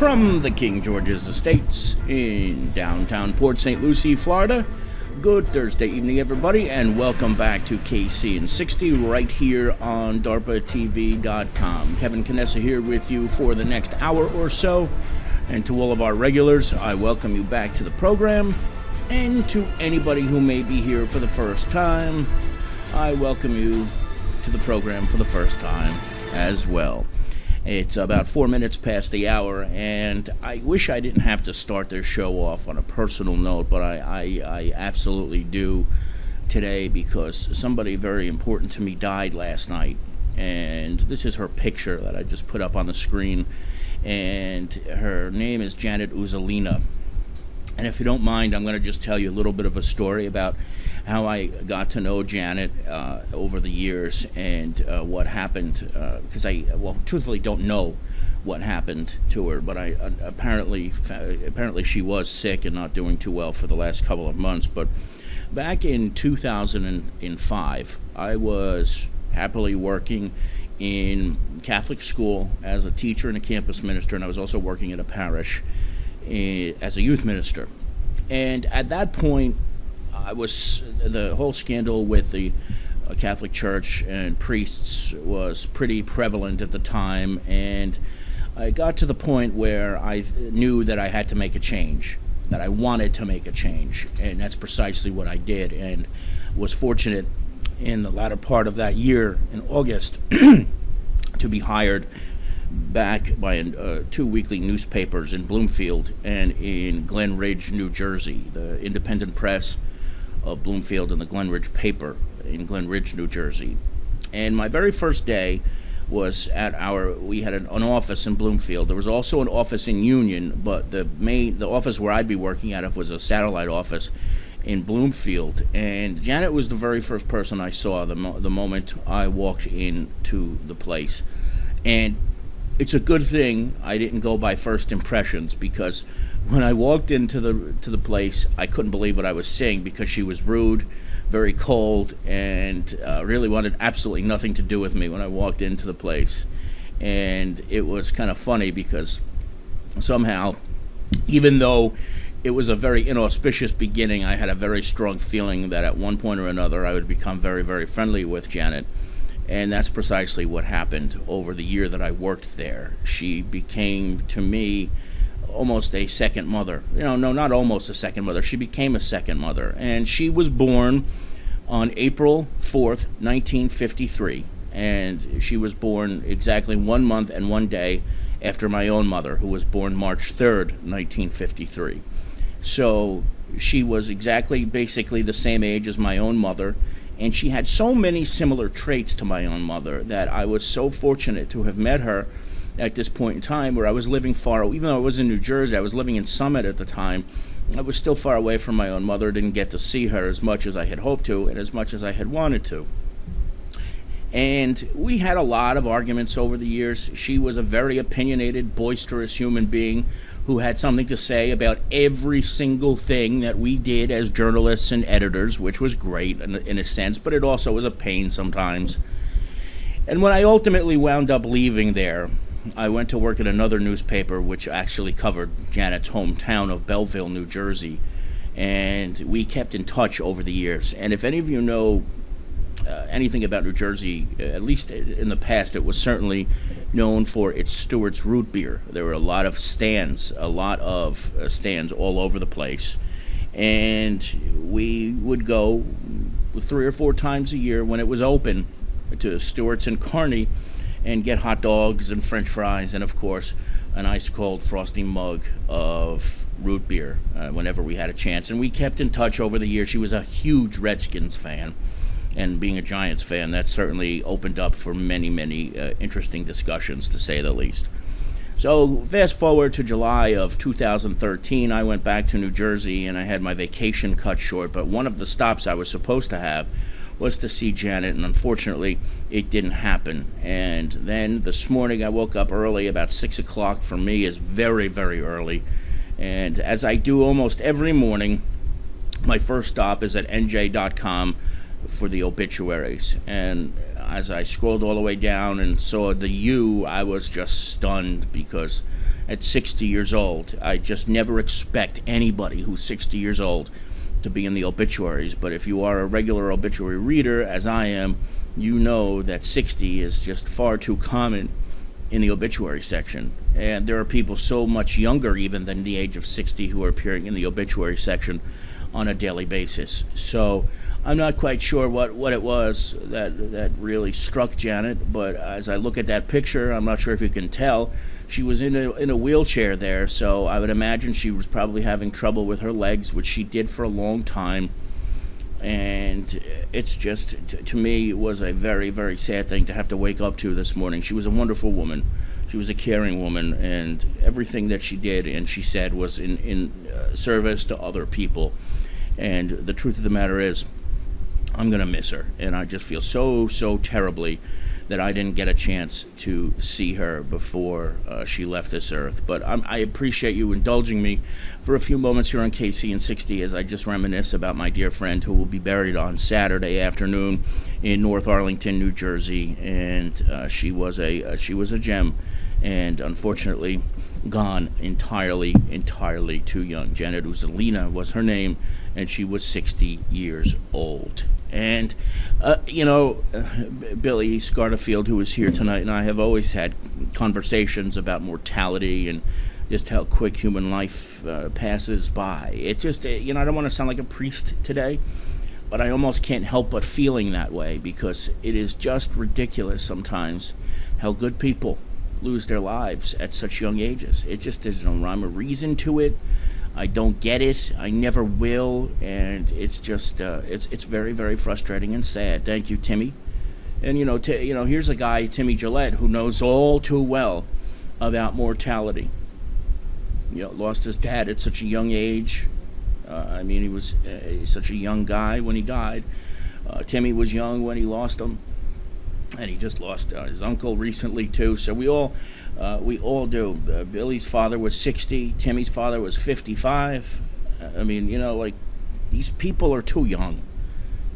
From the King George's Estates in downtown Port St. Lucie, Florida, good Thursday evening, everybody, and welcome back to KC in 60 right here on DARPATV.com. Kevin Canessa here with you for the next hour or so, and to all of our regulars, I welcome you back to the program, and to anybody who may be here for the first time, I welcome you to the program for the first time as well. It's about 4 minutes past the hour, and I wish I didn't have to start this show off on a personal note, but I absolutely do today because somebody very important to me died last night, and this is her picture that I just put up on the screen, and her name is Janet Uzzolina. And if you don't mind, I'm going to just tell you a little bit of a story about how I got to know Janet over the years and what happened, because I truthfully don't know what happened to her, but I apparently she was sick and not doing too well for the last couple of months. But back in 2005, I was happily working in Catholic school as a teacher and a campus minister, and I was also working in a parish as a youth minister. And at that point, the whole scandal with the Catholic Church and priests was pretty prevalent at the time, and I got to the point where I knew that I had to make a change, that I wanted to make a change, and that's precisely what I did, and was fortunate in the latter part of that year, in August, to be hired back by two weekly newspapers in Bloomfield and in Glen Ridge, New Jersey, the Independent Press of Bloomfield and the Glen Ridge paper in Glen Ridge, New Jersey. And my very first day was we had an office in Bloomfield. There was also an office in Union, but the office where I'd be working out of was a satellite office in Bloomfield. And Janet was the very first person I saw the moment I walked into the place. And it's a good thing I didn't go by first impressions, because when I walked into the place, I couldn't believe what I was seeing, because she was rude, very cold, and really wanted absolutely nothing to do with me when I walked into the place. And it was kind of funny because somehow, even though it was a very inauspicious beginning, I had a very strong feeling that at one point or another I would become very, very friendly with Janet. And that's precisely what happened over the year that I worked there. She became, to me, almost a second mother. No, not almost a second mother. She became a second mother. And she was born on April 4th, 1953. And she was born exactly 1 month and 1 day after my own mother, who was born March 3rd, 1953. So she was basically the same age as my own mother. And she had so many similar traits to my own mother that I was so fortunate to have met her at this point in time, where I was living far, even though I was in New Jersey, I was living in Summit at the time. I was still far away from my own mother, didn't get to see her as much as I had hoped to and as much as I had wanted to. And we had a lot of arguments over the years. She was a very opinionated, boisterous human being who had something to say about every single thing that we did as journalists and editors, which was great in a sense, but it also was a pain sometimes. And when I ultimately wound up leaving there, I went to work at another newspaper which actually covered Janet's hometown of Belleville, New Jersey, and we kept in touch over the years. And if any of you know anything about New Jersey, at least in the past, it was certainly known for its Stewart's root beer. There were a lot of stands all over the place, and we would go 3 or 4 times a year when it was open to Stewart's and Kearney and get hot dogs and French fries and, of course, an ice-cold frosty mug of root beer whenever we had a chance. And we kept in touch over the years. She was a huge Redskins fan, and being a Giants fan, that certainly opened up for many, many interesting discussions, to say the least. So fast forward to July of 2013, I went back to New Jersey, and I had my vacation cut short, but one of the stops I was supposed to have was to see Janet, and unfortunately, it didn't happen. And then this morning, I woke up early, about 6 o'clock for me is very, very early, and as I do almost every morning, my first stop is at nj.com for the obituaries. And as I scrolled all the way down and saw the U, I was just stunned, because at 60 years old, I just never expect anybody who's 60 years old to be in the obituaries. But if you are a regular obituary reader, as I am, you know that 60 is just far too common in the obituary section. And there are people so much younger even than the age of 60 who are appearing in the obituary section on a daily basis. So I'm not quite sure what it was that really struck Janet, but as I look at that picture, I'm not sure if you can tell, she was in a wheelchair there, so I would imagine she was probably having trouble with her legs, which she did for a long time. And it's just, to me, it was a very, very sad thing to have to wake up to this morning. She was a wonderful woman. She was a caring woman, and everything that she did and she said was in service to other people. And the truth of the matter is, I'm going to miss her, and I just feel so terribly that I didn't get a chance to see her before she left this earth. But I appreciate you indulging me for a few moments here on KC and 60 as I just reminisce about my dear friend who will be buried on Saturday afternoon in North Arlington, New Jersey. And she was a gem, and unfortunately gone entirely too young. Janet Uzzolina was her name, and she was 60 years old. And, Billy Scarterfield, who is here tonight, and I have always had conversations about mortality and just how quick human life passes by. It just, I don't want to sound like a priest today, but I almost can't help but feeling that way, because it is just ridiculous sometimes how good people lose their lives at such young ages. It just, there's no rhyme or reason to it. I don't get it. I never will, and it's just it's very, very frustrating and sad. Thank you, Timmy. And here's a guy, Timmy Gillette, who knows all too well about mortality. Lost his dad at such a young age. He was such a young guy when he died. Timmy was young when he lost him, and he just lost his uncle recently too. So we all do. Billy's father was 60. Timmy's father was 55. These people are too young.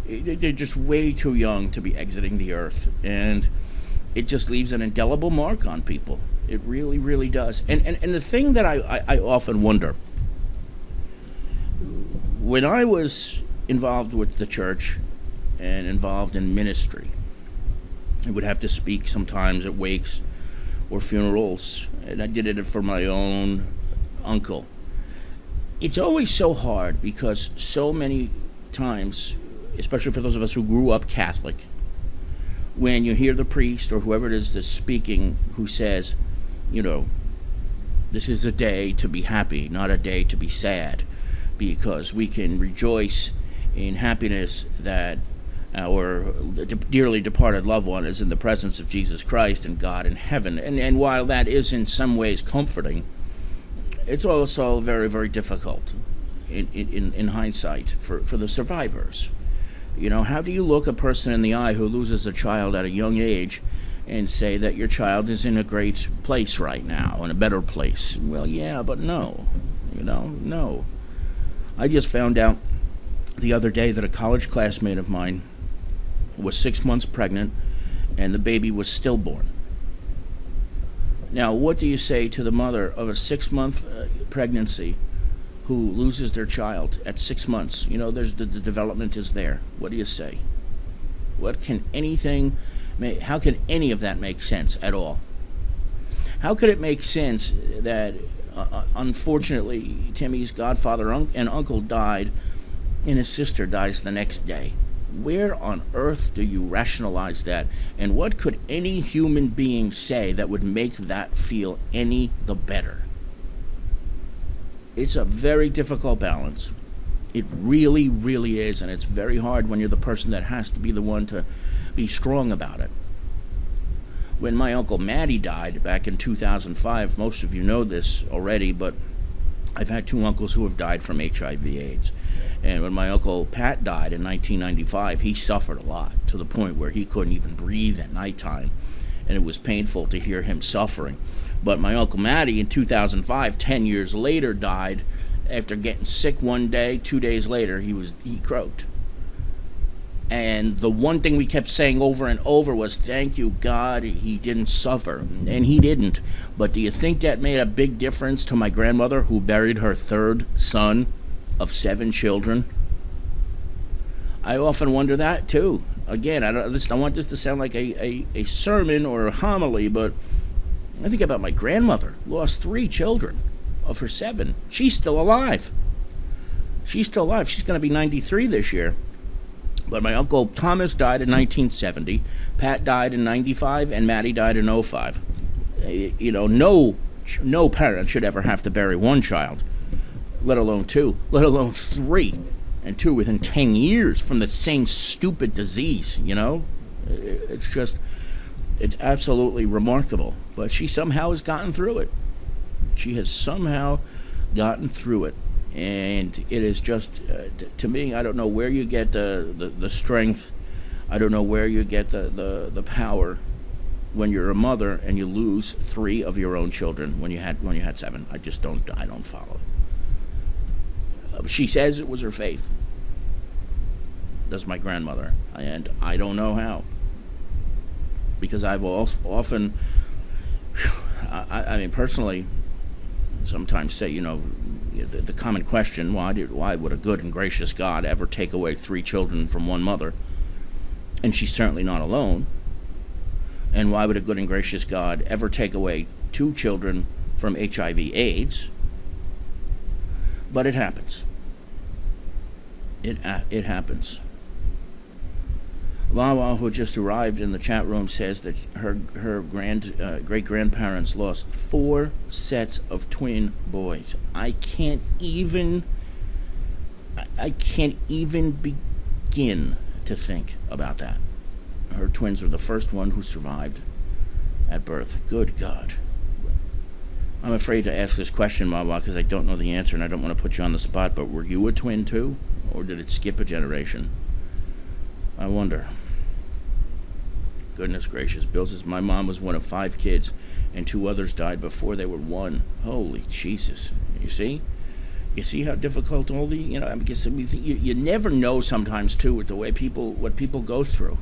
They're just way too young to be exiting the earth. And it just leaves an indelible mark on people. It really, really does. And the thing that I often wonder, when I was involved with the church and involved in ministry, I would have to speak sometimes at wakes or funerals, and I did it for my own uncle. It's always so hard, because so many times, especially for those of us who grew up Catholic, when you hear the priest or whoever it is that's speaking who says, this is a day to be happy, not a day to be sad, because we can rejoice in happiness that our dearly departed loved one is in the presence of Jesus Christ and God in heaven. And while that is in some ways comforting, it's also very, very difficult in hindsight for the survivors. How do you look a person in the eye who loses a child at a young age and say that your child is in a great place right now, in a better place? Well, yeah, but no. No. I just found out the other day that a college classmate of mine was 6 months pregnant, and the baby was stillborn. Now, what do you say to the mother of a 6-month pregnancy who loses their child at 6 months? There's the development is there. What do you say? How can any of that make sense at all? How could it make sense that, unfortunately, Timmy's godfather and uncle died, and his sister dies the next day? Where on earth do you rationalize that? And what could any human being say that would make that feel any the better? It's a very difficult balance. It really, really is. And it's very hard when you're the person that has to be the one to be strong about it. When my Uncle Matty died back in 2005, most of you know this already, but I've had 2 uncles who have died from HIV/AIDS. And when my Uncle Pat died in 1995, he suffered a lot, to the point where he couldn't even breathe at nighttime. And it was painful to hear him suffering. But my Uncle Matty in 2005, 10 years later, died after getting sick one day. 2 days later, he croaked. And the one thing we kept saying over and over was, thank you, God, he didn't suffer. And he didn't. But do you think that made a big difference to my grandmother, who buried her third son of 7 children? I often wonder that, too. Again, I don't want this to sound like a sermon or a homily, but I think about my grandmother. Lost 3 children of her 7. She's still alive. She's still alive. She's going to be 93 this year. But my Uncle Thomas died in 1970, Pat died in 95, and Maddie died in 05. You know, no parent should ever have to bury 1 child, let alone 2, let alone 3, and 2 within 10 years from the same stupid disease, you know? It's absolutely remarkable. But she somehow has gotten through it. She has somehow gotten through it. And it is just, to me, I don't know where you get the strength. I don't know where you get the power when you're a mother and you lose 3 of your own children when you had 7. I don't follow it. She says it was her faith. Does my grandmother. And I don't know how. Because I've often, I mean, personally, sometimes say, you know, the common question, why would a good and gracious God ever take away 3 children from one mother? And she's certainly not alone. And why would a good and gracious God ever take away 2 children from HIV/AIDS? But it happens. It happens. Wawa, who just arrived in the chat room, says that her great-grandparents lost 4 sets of twin boys. I can't even begin to think about that. Her twins were the first one who survived at birth. Good God. I'm afraid to ask this question, Wawa, because I don't know the answer and I don't want to put you on the spot, but were you a twin too? Or did it skip a generation? I wonder. Goodness gracious. Bill says, my mom was one of 5 kids, and 2 others died before they were 1. Holy Jesus. You see? You see how difficult all the, you know, I guess you never know sometimes, too, with the way what people go through.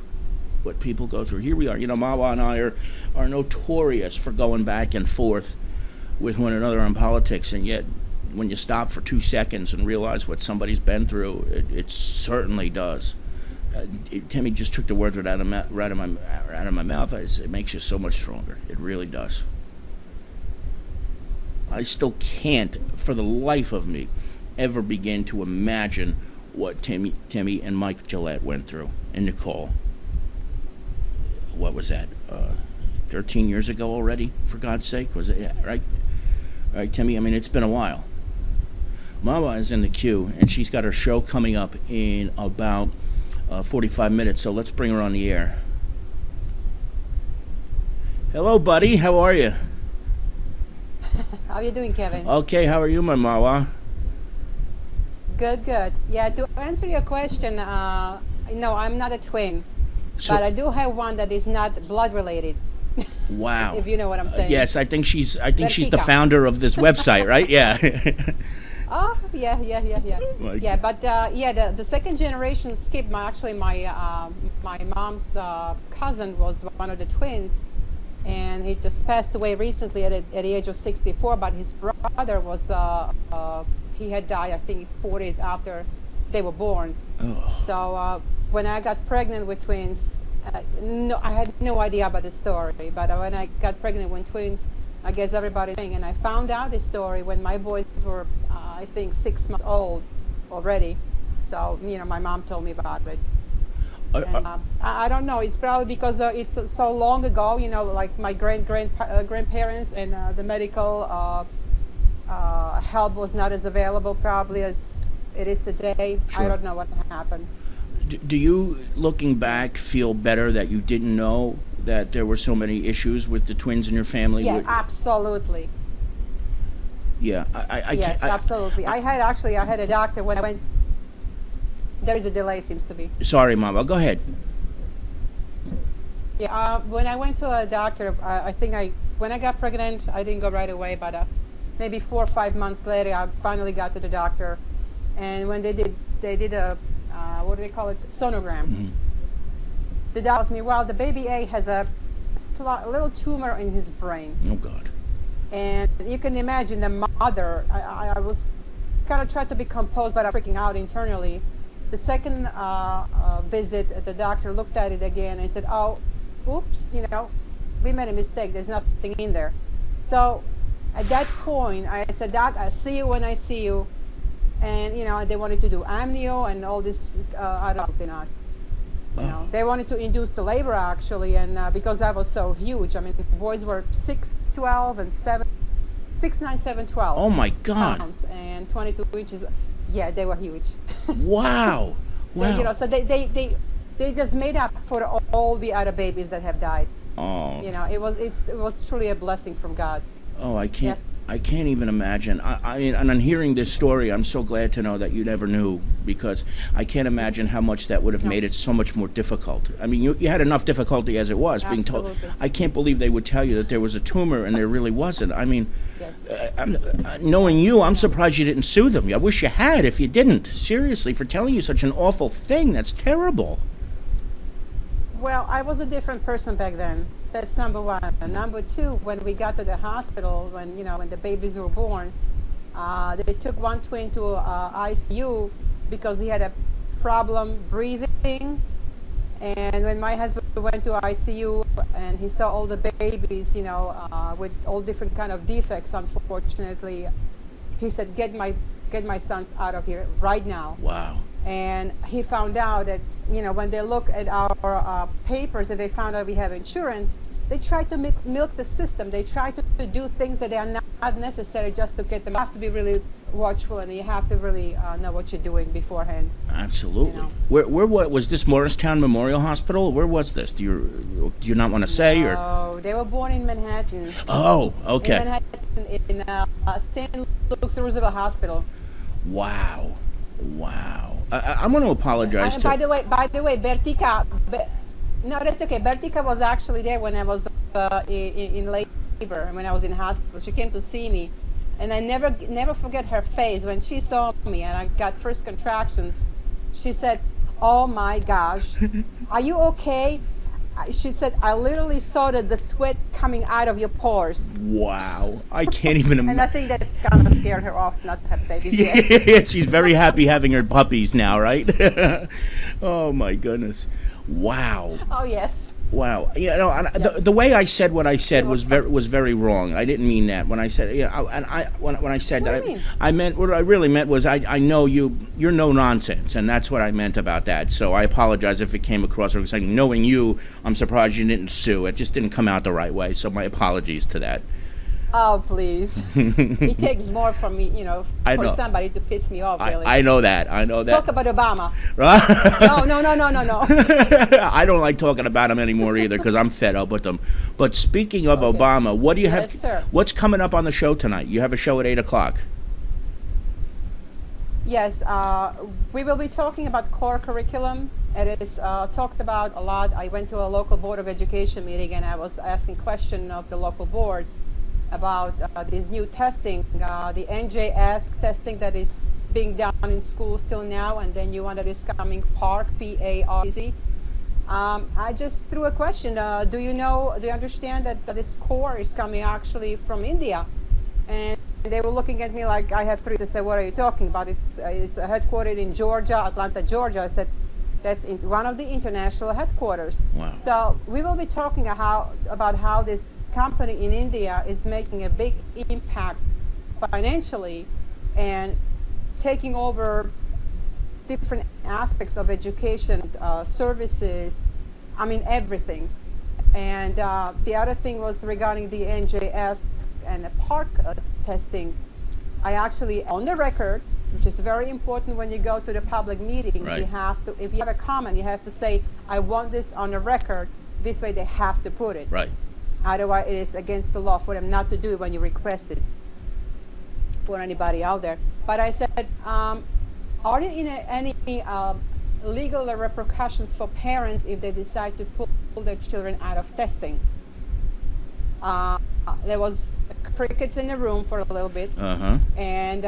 What people go through. Here we are. You know, Mawa and I are notorious for going back and forth with one another on politics, and yet when you stop for 2 seconds and realize what somebody's been through, it certainly does. Timmy just took the words right out of my mouth. It makes you so much stronger. It really does. I still can't, for the life of me, ever begin to imagine what Timmy and Mike Gillette went through, and Nicole. What was that? 13 years ago already, for God's sake? Was it, yeah, right? All right, Timmy, I mean, it's been a while. Mama is in the queue, and she's got her show coming up in about 45 minutes, so let's bring her on the air. Hello, buddy. How are you? How are you doing, Kevin? Okay, how are you, my Mawa? Good. Yeah, to answer your question, no, I'm not a twin, but I do have one that is not blood related. Wow. If you know what I'm saying. Yes, I think she's the founder of this website, right? Yeah. Oh, yeah. Yeah, but the second generation skip. My mom's cousin was one of the twins, and he just passed away recently at the age of 64. But his brother was he had died, I think, 4 days after they were born. Oh. So when I got pregnant with twins, no, I had no idea about the story. But when I got pregnant with twins, I guess everybody's saying, and I found out the story when my boys were, I think, 6 months old already. So, you know, my mom told me about it. And, I don't know. It's probably because it's so long ago. You know, like my grandparents and the medical help was not as available probably as it is today. Sure. I don't know what happened. Do you, looking back, feel better that you didn't know that there were so many issues with the twins in your family? Yeah, absolutely. Yeah, yes, absolutely. I had a doctor when I went. There is a delay, seems to be. Sorry, Mama. Go ahead. Yeah, when I went to a doctor, when I got pregnant, I didn't go right away, but maybe 4 or 5 months later, I finally got to the doctor, and when they did what do they call it, sonogram. Mm-hmm. The doctor tells me, well, the baby A has a little tumor in his brain. Oh, God. And you can imagine the mother, I was kind of trying to be composed, but I'm freaking out internally. The second visit, the doctor looked at it again and said, oh, oops, we made a mistake. There's nothing in there. So at that point, I said, Doc, I'll see you when I see you. And, they wanted to do amnio and all this, I don't know. They wanted to induce the labor, actually, and because I was so huge. I mean, the boys were 6'12" and 6'9", 7'12". Oh, my God. Pounds and 22 inches. Yeah, they were huge. Wow. Wow. So they just made up for all the other babies that have died. Oh. It was truly a blessing from God. Oh, I can't. Yeah. I can't even imagine. I mean, and on hearing this story, I'm so glad to know that you never knew, because I can't imagine how much that would have made it so much more difficult. I mean, you had enough difficulty as it was being told. I can't believe they would tell you that there was a tumor and there really wasn't. I mean, knowing you, I'm surprised you didn't sue them. I wish you had if you didn't. Seriously, for telling you such an awful thing. That's terrible. Well, I was a different person back then. That's number one. And number two, when we got to the hospital, when the babies were born, they took one twin to ICU because he had a problem breathing. And when my husband went to ICU and he saw all the babies, with all different kind of defects, unfortunately, he said, get my sons out of here right now. Wow. And he found out that, when they look at our papers and they found out we have insurance, they try to milk the system. They try to do things that are not necessary just to get them. You have to be really watchful, and you have to really know what you're doing beforehand. Absolutely. Where was this? Morristown Memorial Hospital? Where was this? Do you not want to say? No, they were born in Manhattan. Oh, okay. In Manhattan, in St. Luke's Roosevelt Hospital. Wow. I want to apologize. By the way, Bertica. No, that's okay. Bertica was actually there when I was in labor, when I was in hospital. She came to see me, and I never forget her face when she saw me and I got first contractions. She said, "Oh my gosh, are you okay?" She said, "I literally saw the sweat coming out of your pores." Wow, I can't even imagine. And I think that's kind of scared her off not to have babies yet. Yeah, she's very happy having her puppies now, right? Oh my goodness. Wow. Oh yes. Wow. The way I said what I said was very wrong. I didn't mean that when I said when I said that I meant what I really meant was I know you're no nonsense, and that's what I meant about that. So I apologize if it came across as saying, knowing you, I'm surprised you didn't sue. It just didn't come out the right way. So my apologies to that. Oh, please. It takes more from me, for somebody to piss me off, really. I know that. Talk about Obama. No. I don't like talking about him anymore either because I'm fed up with him. But speaking of Obama, what do you have? Sir. What's coming up on the show tonight? You have a show at 8 o'clock. Yes, we will be talking about core curriculum. It is talked about a lot. I went to a local Board of Education meeting and I was asking questions of the local board about this new testing, the NJS testing that is being done in schools still now, and then one that is coming, PARC, P-A-R-C. I just threw a question. Do you understand that this core is coming actually from India? And they were looking at me like I have three to say, what are you talking about? It's headquartered in Georgia, Atlanta, Georgia. I said, that's one of the international headquarters. Wow. So we will be talking about how this company in India is making a big impact financially and taking over different aspects of education, services, everything. And the other thing was regarding the NJS and the PARC testing. I actually, on the record, which is very important when you go to the public meetings, right. You have to, if you have a comment, you have to say, I want this on the record. This way they have to put it. Right. Otherwise, it is against the law for them not to do it when you request it for anybody out there. But I said, are there any legal repercussions for parents if they decide to pull their children out of testing? There was crickets in the room for a little bit, and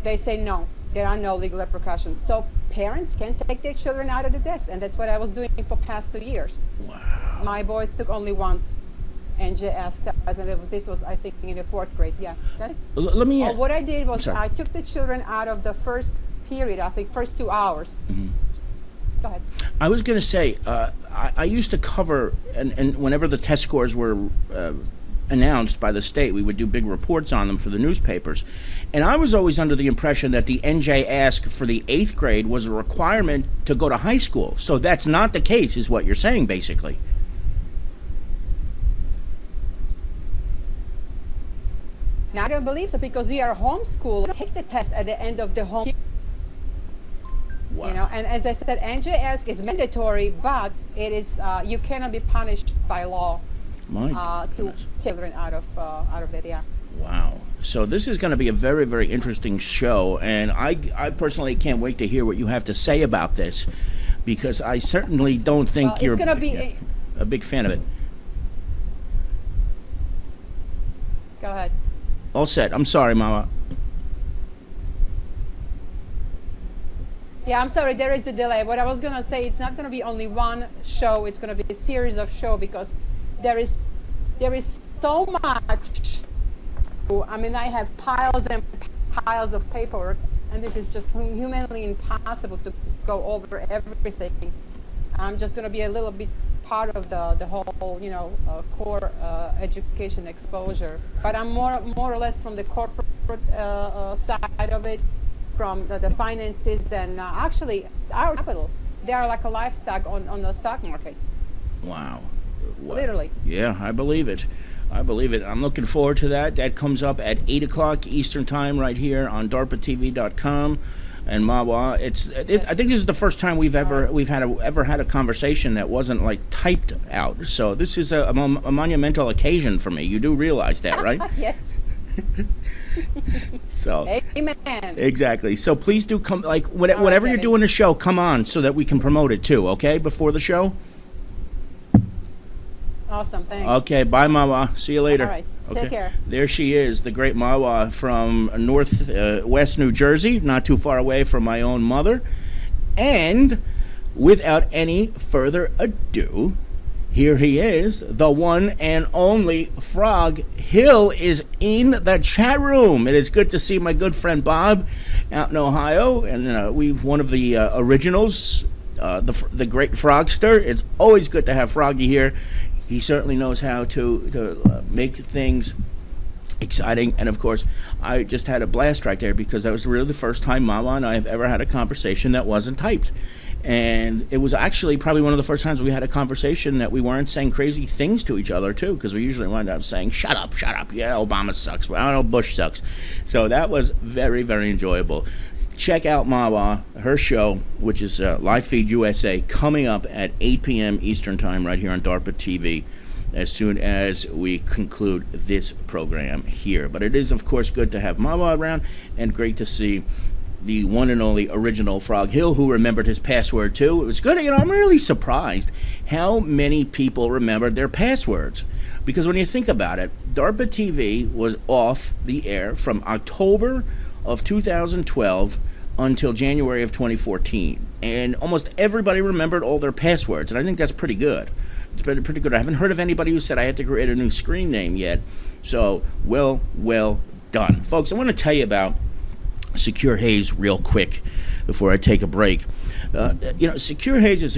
they say no, there are no legal repercussions. So parents can take their children out of the desk, and that's what I was doing for past 2 years. Wow. My boys took only once. NJS test, and this was, I think, in the 4th grade. Yeah. Okay? Let me. What I did was I took the children out of the first period. I think first 2 hours. Mm-hmm. Go ahead. I was going to say, I used to cover, and whenever the test scores were announced by the state, we would do big reports on them for the newspapers. And I was always under the impression that the NJ Ask for the 8th grade was a requirement to go to high school. So that's not the case, is what you're saying, basically. Now, I don't believe so, because we are homeschooled. Take the test at the end of the home. Wow. You know, and as I said, NJS is mandatory, but it is you cannot be punished by law to children out of that. Yeah. Wow. So this is going to be a very, very interesting show, and I personally can't wait to hear what you have to say about this, because I certainly don't think you're a big fan of it. Go ahead. All set. I'm sorry, Mama. Yeah, I'm sorry, there is a delay. What I was going to say, it's not going to be only one show, it's going to be a series of shows, because there is so much. I mean, I have piles and piles of paperwork, and this is just humanly impossible to go over everything. I'm just going to be a little bit part of the whole, core education exposure. But I'm more or less from the corporate side of it, from the finances, and actually our capital. They are like a livestock on the stock market. Wow. Literally. Yeah, I believe it. I'm looking forward to that. That comes up at 8 o'clock Eastern Time right here on DARPATV.com. And Mawa, I think this is the first time we've ever had a conversation that wasn't like typed out. So this is a monumental occasion for me. You do realize that, right? Yes. So amen. Exactly. So please do come, like whenever you're doing a show, come on so that we can promote it too. Okay, before the show. Awesome. Thanks. Okay. Bye, Mawa. See you later. All right. Okay. Take care. There she is, the great Mawa from West New Jersey, not too far away from my own mother. And without any further ado, here he is, the one and only Frog Hill is in the chat room. It is good to see my good friend Bob out in Ohio, and we've one of the originals, the great Frogster. It's always good to have Froggy here. He certainly knows how to make things exciting, and of course, I just had a blast right there, because that was really the first time Mama and I have ever had a conversation that wasn't typed. And it was actually probably one of the first times we had a conversation that we weren't saying crazy things to each other, too, because we usually wind up saying, shut up, yeah, Obama sucks, well, I don't know, Bush sucks. So that was very, very enjoyable. Check out Mawa, her show, which is Live Feed USA, coming up at 8 p.m. Eastern Time right here on DARPA TV as soon as we conclude this program here. But it is, of course, good to have Mawa around, and great to see the one and only original Frog Hill, who remembered his password too. It was good. I'm really surprised how many people remembered their passwords. Because when you think about it, DARPA TV was off the air from October of 2012 until January of 2014. And almost everybody remembered all their passwords. And I think that's pretty good. It's pretty good. I haven't heard of anybody who said I had to create a new screen name yet. So, well done. Folks, I want to tell you about Secure Haze real quick before I take a break. Secure Haze is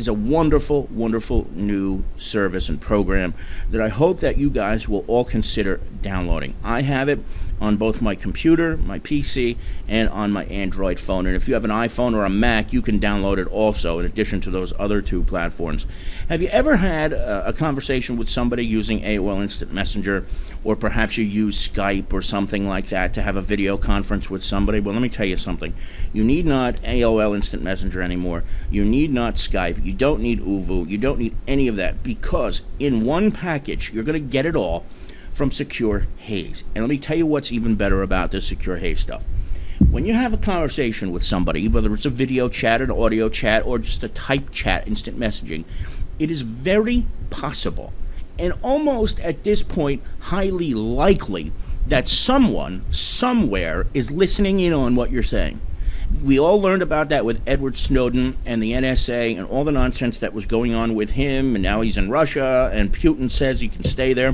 a wonderful, wonderful new service and program that I hope that you guys will all consider downloading. I have it on both my computer, my PC, and on my Android phone. And if you have an iPhone or a Mac, you can download it also, in addition to those other two platforms. Have you ever had a conversation with somebody using AOL Instant Messenger, or perhaps you use Skype or something like that to have a video conference with somebody? Well, let me tell you something. You need not AOL Instant Messenger anymore. You need not Skype. You don't need Uvu. You don't need any of that, because in one package, you're going to get it all from Secure Haze. And let me tell you what's even better about this Secure Haze stuff. When you have a conversation with somebody, whether it's a video chat, an audio chat, or just a type chat, instant messaging, it is very possible, and almost at this point highly likely, that someone somewhere is listening in on what you're saying. We all learned about that with Edward Snowden and the NSA and all the nonsense that was going on with him, and now he's in Russia, and Putin says he can stay there.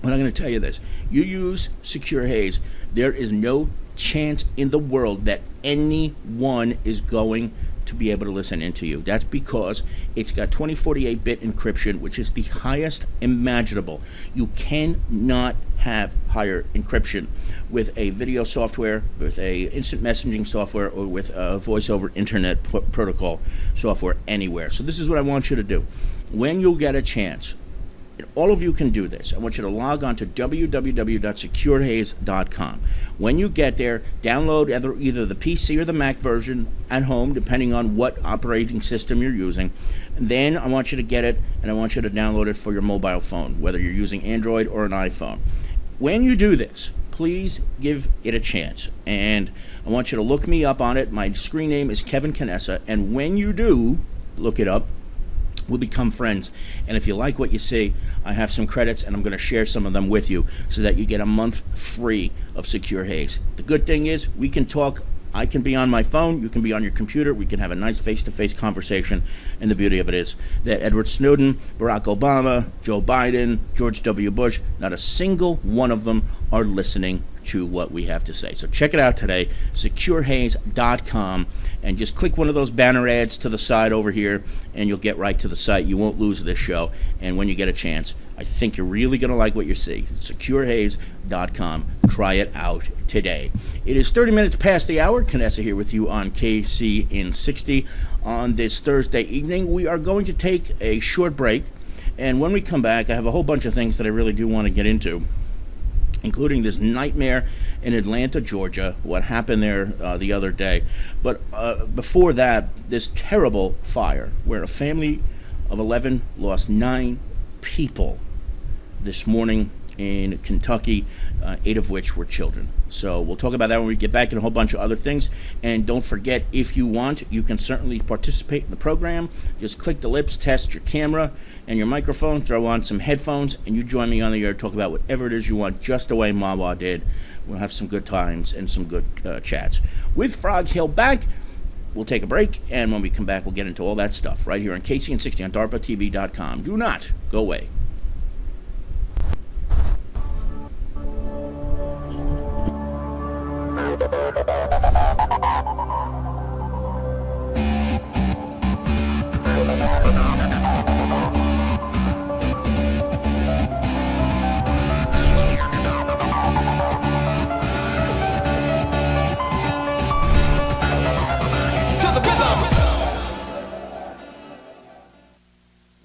But I'm going to tell you this. You use Secure Haze, there is no chance in the world that anyone is going to be able to listen into you. That's because it's got 2048-bit encryption, which is the highest imaginable. You cannot have higher encryption with a video software, with a instant messaging software, or with a voice over internet protocol software anywhere. So this is what I want you to do. When you get a chance, and all of you can do this, I want you to log on to www.securehaze.com. When you get there, download either the PC or the Mac version at home, depending on what operating system you're using. And then I want you to get it, and I want you to download it for your mobile phone, whether you're using Android or an iPhone. When you do this, please give it a chance. And I want you to look me up on it. My screen name is Kevin Canessa. And when you do look it up, we'll become friends. And if you like what you see, I have some credits, and I'm going to share some of them with you so that you get a month free of Secure Haze. The good thing is we can talk. I can be on my phone, you can be on your computer, we can have a nice face-to-face conversation, and the beauty of it is that Edward Snowden, Barack Obama, Joe Biden, George W. Bush, not a single one of them are listening to what we have to say. So check it out today, securehaze.com, and just click one of those banner ads to the side over here, and you'll get right to the site. You won't lose this show, and when you get a chance, I think you're really going to like what you see. securehaze.com. Try it out today. It is 30 minutes past the hour. Canessa here with you on KC in 60 on this Thursday evening. We are going to take a short break, and when we come back, I have a whole bunch of things that I really do want to get into, including this nightmare in Atlanta, Georgia, what happened there the other day. But before that, this terrible fire where a family of 11 lost 9 people this morning in Kentucky, 8 of which were children. So we'll talk about that when we get back, and a whole bunch of other things. And don't forget, if you want, you can certainly participate in the program. Just click the lips, test your camera and your microphone, throw on some headphones, and you join me on the air to talk about whatever it is you want, just the way Mawa did. We'll have some good times and some good chats. With Frog Hill back, we'll take a break, and when we come back, we'll get into all that stuff right here on KC and 60 on DARPATV.com. Do not go away.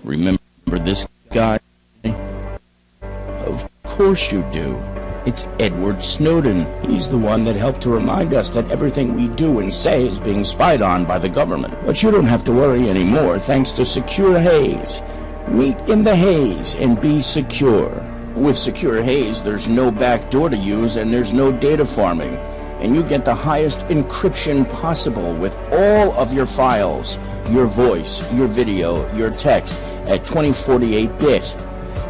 Remember this guy? Of course you do. It's Edward Snowden. He's the one that helped to remind us that everything we do and say is being spied on by the government. But you don't have to worry anymore thanks to Secure Haze. Meet in the haze and be secure. With Secure Haze, there's no back door to use and there's no data farming. And you get the highest encryption possible with all of your files, your voice, your video, your text at 2048-bit.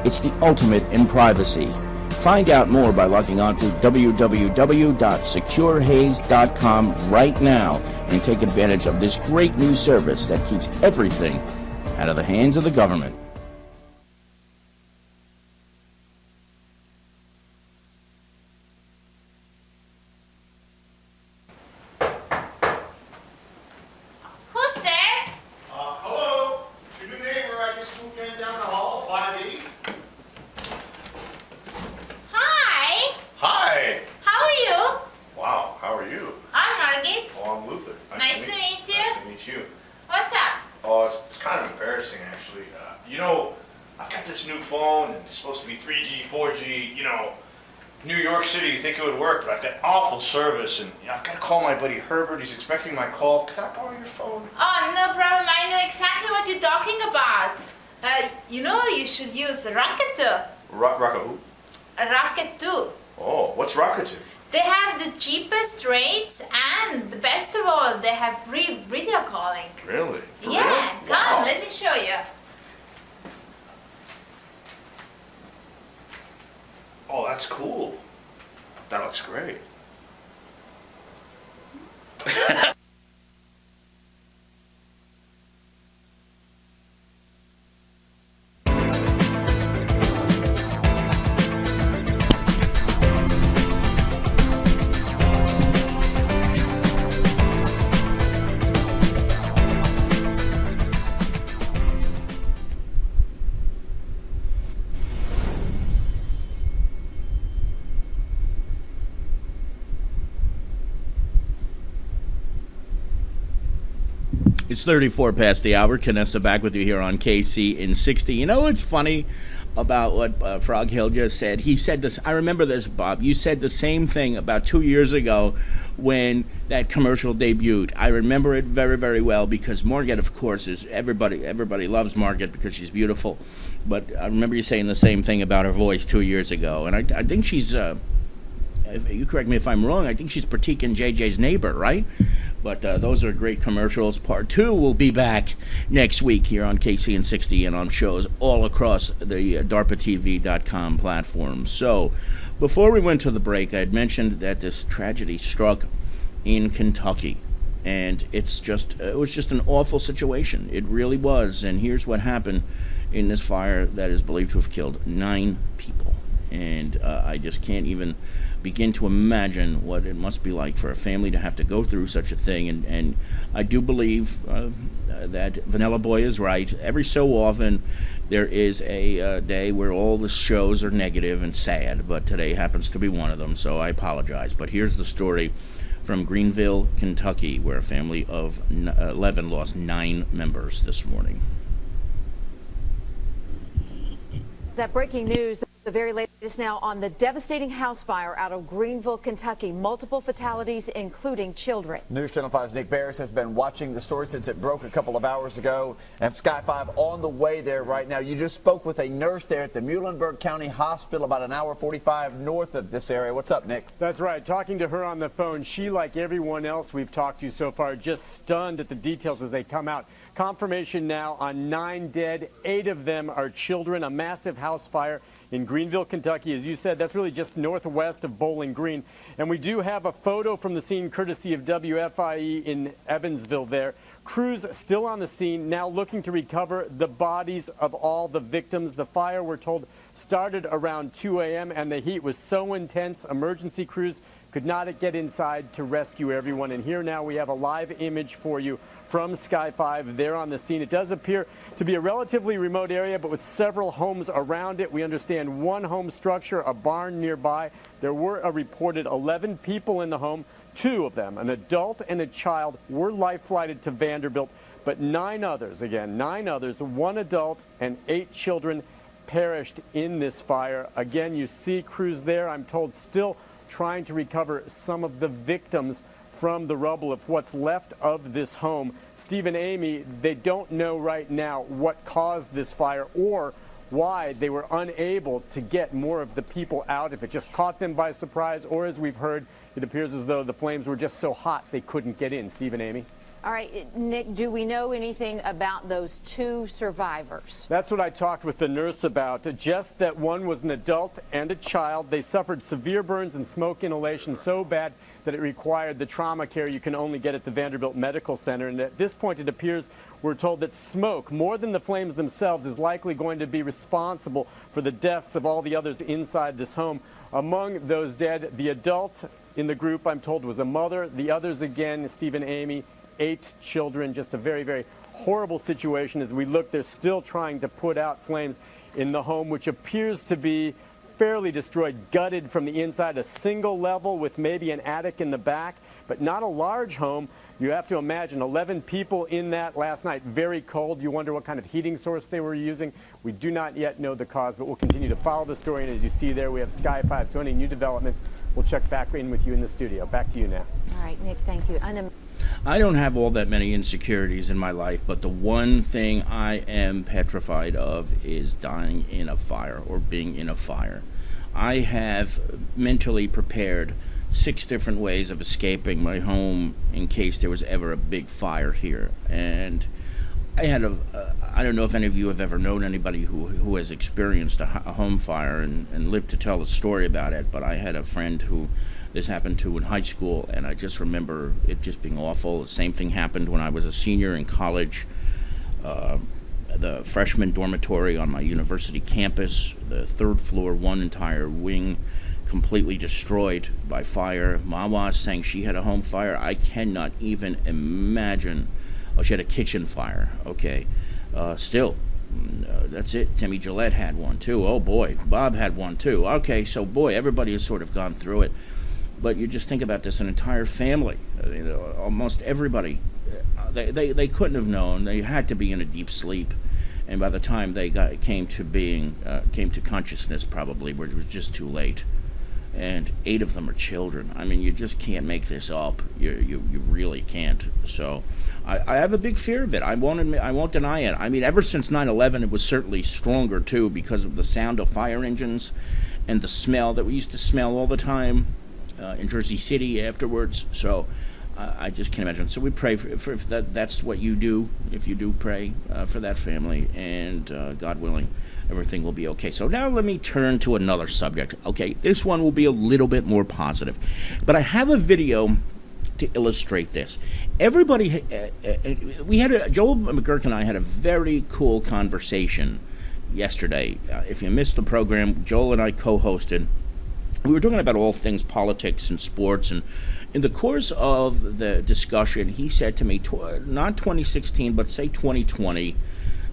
It's the ultimate in privacy. Find out more by logging on to www.securehaze.com right now and take advantage of this great new service that keeps everything out of the hands of the government. Service, and I've got to call my buddy Herbert. He's expecting my call. Can I borrow your phone? Oh, no problem. I know exactly what you're talking about. You should use Rocket 2. Rocket who? Rocket 2. Oh, what's Rocket 2? They have the cheapest rates, and the best of all, they have free video calling. Really? For yeah, real? come, Wow. let me show you. Oh, that's cool. That looks great. It's 34 past the hour. Canessa back with you here on KC in 60. You know what's funny about what Frog Hill just said? He said this. I remember this, Bob. You said the same thing about 2 years ago when that commercial debuted. I remember it very, very well because Margaret, of course, is everybody loves Margaret because she's beautiful. But I remember you saying the same thing about her voice 2 years ago. And I think she's, if you correct me if I'm wrong, I think she's Pratik and JJ's neighbor, right? But those are great commercials. Part 2 will be back next week here on KC and 60 and on shows all across the DARPATV.com platform. So before we went to the break, I had mentioned that this tragedy struck in Kentucky. And it was just an awful situation. It really was. And here's what happened in this fire that is believed to have killed 9 people. And I just can't even begin to imagine what it must be like for a family to have to go through such a thing. And I do believe that Vanilla Boy is right. Every so often there is a day where all the shows are negative and sad, but today happens to be one of them, so I apologize. But here's the story from Greenville, Kentucky, where a family of 11 lost 9 members this morning. That breaking news, the very latest now on the devastating house fire out of Greenville, Kentucky. Multiple fatalities, including children. News Channel 5's Nick Barris has been watching the story since it broke a couple of hours ago. And Sky 5 on the way there right now. You just spoke with a nurse there at the Muhlenberg County Hospital about an hour 45 north of this area. What's up, Nick? That's right. Talking to her on the phone, she, like everyone else we've talked to so far, just stunned at the details as they come out. Confirmation now on 9 dead. 8 of them are children. A massive house fire in Greenville, Kentucky. As you said, that's really just northwest of Bowling Green. And we do have a photo from the scene courtesy of WFIE in Evansville there. Crews still on the scene, now looking to recover the bodies of all the victims. The fire, we're told, started around 2 a.m. and the heat was so intense, emergency crews could not get inside to rescue everyone. And here now we have a live image for you from Sky 5 there on the scene. It does appear to be a relatively remote area, but with several homes around it. We understand one home structure, a barn nearby. There were a reported 11 people in the home. 2 of them, an adult and a child, were life-flighted to Vanderbilt, but 9 others, again, 9 others, 1 adult and 8 children perished in this fire. Again, you see crews there, I'm told, still trying to recover some of the victims from the rubble of what's left of this home. Steve and Amy, they don't know right now what caused this fire or why they were unable to get more of the people out, if it just caught them by surprise, or as we've heard, it appears as though the flames were just so hot they couldn't get in. Steve and Amy? All right, Nick, do we know anything about those 2 survivors? That's what I talked with the nurse about. Just that one was an adult and a child. They suffered severe burns and smoke inhalation so bad that it required the trauma care you can only get at the Vanderbilt Medical Center. And at this point, it appears we're told that smoke, more than the flames themselves, is likely going to be responsible for the deaths of all the others inside this home. Among those dead, the adult in the group, I'm told, was a mother. The others, again, Steve and Amy, 8 children. Just a very, very horrible situation. As we look, they're still trying to put out flames in the home, which appears to be fairly destroyed, gutted from the inside, a single level with maybe an attic in the back, but not a large home. You have to imagine 11 people in that last night, very cold. You wonder what kind of heating source they were using. We do not yet know the cause, but we'll continue to follow the story. And as you see there, we have Sky 5. So any new developments, we'll check back in with you in the studio. Back to you now. All right, Nick, thank you. I don't have all that many insecurities in my life, but the one thing I am petrified of is dying in a fire or being in a fire. I have mentally prepared 6 different ways of escaping my home in case there was ever a big fire here. And I had I don't know if any of you have ever known anybody who has experienced a home fire and lived to tell a story about it, but I had a friend who this happened to in high school, and I just remember it just being awful. The same thing happened when I was a senior in college. The freshman dormitory on my university campus, the 3rd floor, one entire wing completely destroyed by fire. Mawa saying she had a home fire. I cannot even imagine. Oh, she had a kitchen fire. Okay. Still, that's it. Timmy Gillette had one too. Oh boy, Bob had one too. Okay, so boy, everybody has sort of gone through it. But you just think about this, an entire family, almost everybody they couldn't have known. They had to be in a deep sleep, and by the time they came to consciousness, probably, where it was just too late. And 8 of them are children. I mean, you just can't make this up. You really can't. So I have a big fear of it. I won't deny it. I mean, ever since 9/11, it was certainly stronger, too, because of the sound of fire engines and the smell that we used to smell all the time in Jersey City afterwards. So I just can't imagine. So we pray for if that's what you do, if you do pray for that family, and God willing, everything will be okay. So now let me turn to another subject. Okay, this one will be a little bit more positive. But I have a video to illustrate this. Everybody, Joel McGurk and I had a very cool conversation yesterday. If you missed the program, Joel and I co-hosted. We were talking about all things politics and sports, and in the course of the discussion, he said to me, not 2016, but say 2020,